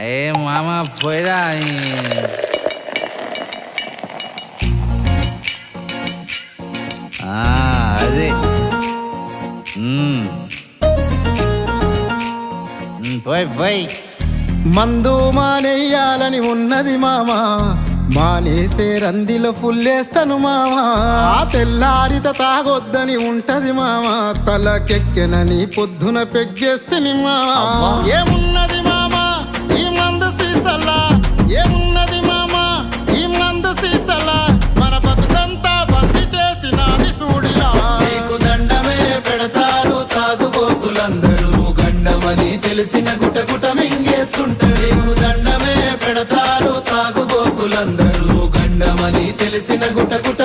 ఏ మామ పోయిరా అది పోయి పోయి మందు మానేయాలని ఉన్నది మామా, మానేసే రందిలో ఫుల్లేస్తాను మామా. తెల్లారిత తాగొద్దని ఉంటది మామా, తలకెక్కెనని పొద్దున పెగ్గేస్తుంది మామా. ఏమున్నది మామా ఈ మందు సీసలా, ఏమున్నది మామా ఈ మందు సీసలా, మన బతుకంతా బంది చేసినది సూడిలా. నీకు దండమే పెడతారు తాగుబోతులందరూ, గండమని తెలిసిన గుటగుట మింగేస్తుంటారు. నీకు దండమే పెడతారు తాగుబోతులందరూ, గండమని తెలిసిన గుటగుట